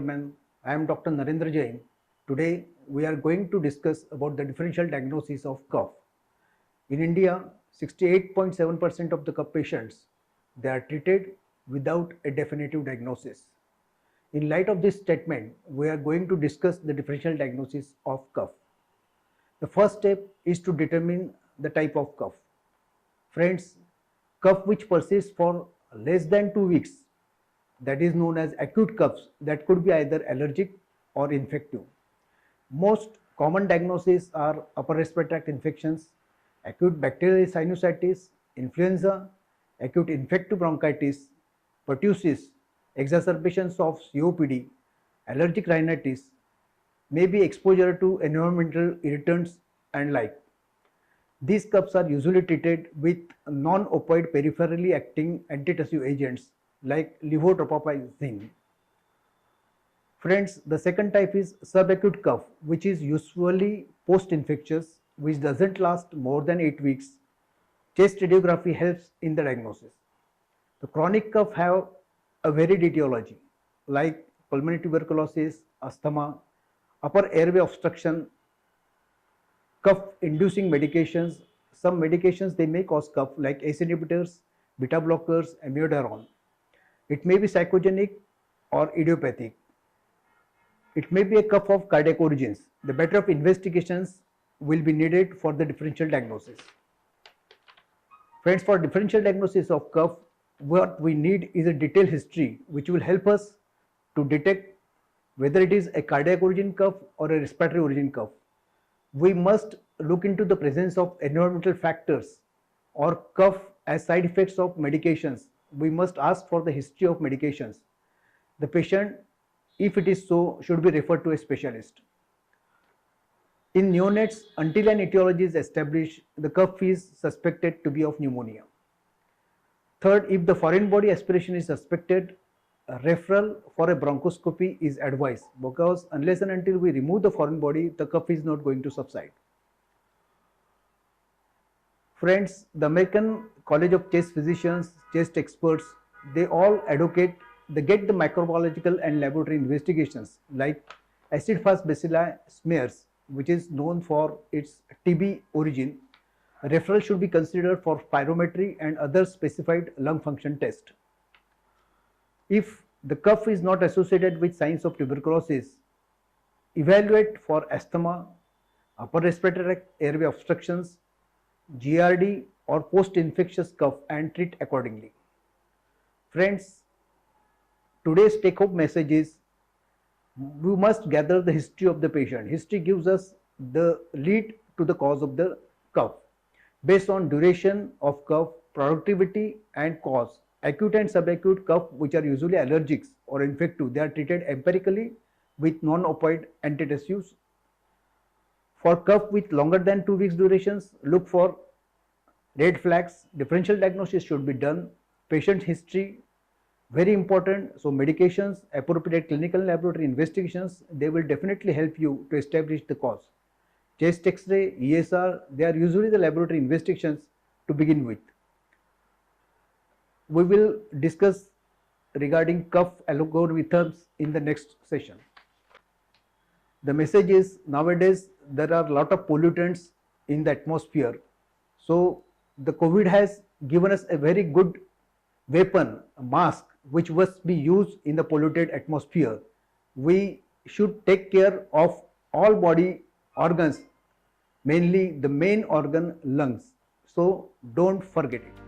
gentlemen, I am Dr. Narendra Jain. Today we are going to discuss about the differential diagnosis of cough. In India, 68.7% of the cough patients they are treated without a definitive diagnosis. In light of this statement, we are going to discuss the differential diagnosis of cough. The first step is to determine the type of cough. Friends, cough which persists for less than 2 weeks, that is known as acute coughs, that could be either allergic or infective. Most common diagnoses are upper respiratory tract infections, acute bacterial sinusitis, influenza, acute infective bronchitis, pertussis, exacerbations of COPD, allergic rhinitis, maybe exposure to environmental irritants and like. These coughs are usually treated with non-opioid peripherally acting antitussive agents like levotropamine. Friends, the second type is subacute cough, which is usually post-infectious, which doesn't last more than 8 weeks. Chest radiography helps in the diagnosis. The chronic cough have a varied etiology like pulmonary tuberculosis, asthma, upper airway obstruction, cough-inducing medications. Some medications they may cause cough like ACE inhibitors, beta blockers, amiodarone. It may be psychogenic or idiopathic. It may be a cough of cardiac origins. The better of investigations will be needed for the differential diagnosis. Friends, for differential diagnosis of cough, what we need is a detailed history which will help us to detect whether it is a cardiac origin cough or a respiratory origin cough. We must look into the presence of environmental factors or cough as side effects of medications. We must ask for the history of medications. The patient, if it is so, should be referred to a specialist. In neonates, until an etiology is established, the cough is suspected to be of pneumonia. Third, if the foreign body aspiration is suspected, a referral for a bronchoscopy is advised, because unless and until we remove the foreign body, the cough is not going to subside. Friends, the American College of Chest Physicians, chest experts, they all advocate they get the microbiological and laboratory investigations like acid-fast bacilli smears, which is known for its TB origin. A referral should be considered for spirometry and other specified lung function test. If the cough is not associated with signs of tuberculosis, evaluate for asthma, upper respiratory airway obstructions, GRD or post-infectious cough and treat accordingly. Friends, today's take-home message is we must gather the history of the patient. History gives us the lead to the cause of the cough. Based on duration of cough, productivity and cause, acute and subacute cough, which are usually allergics or infective, they are treated empirically with non-opioid antitussives. For cough with longer than 2 weeks durations, look for red flags. Differential diagnosis should be done. Patient history, very important. So medications, appropriate clinical and laboratory investigations, they will definitely help you to establish the cause. Chest X-ray, ESR, they are usually the laboratory investigations to begin with. We will discuss regarding cough algorithms in the next session. The message is nowadays there are a lot of pollutants in the atmosphere. So the COVID has given us a very good weapon, a mask, which must be used in the polluted atmosphere. We should take care of all body organs, mainly the main organ lungs. So don't forget it.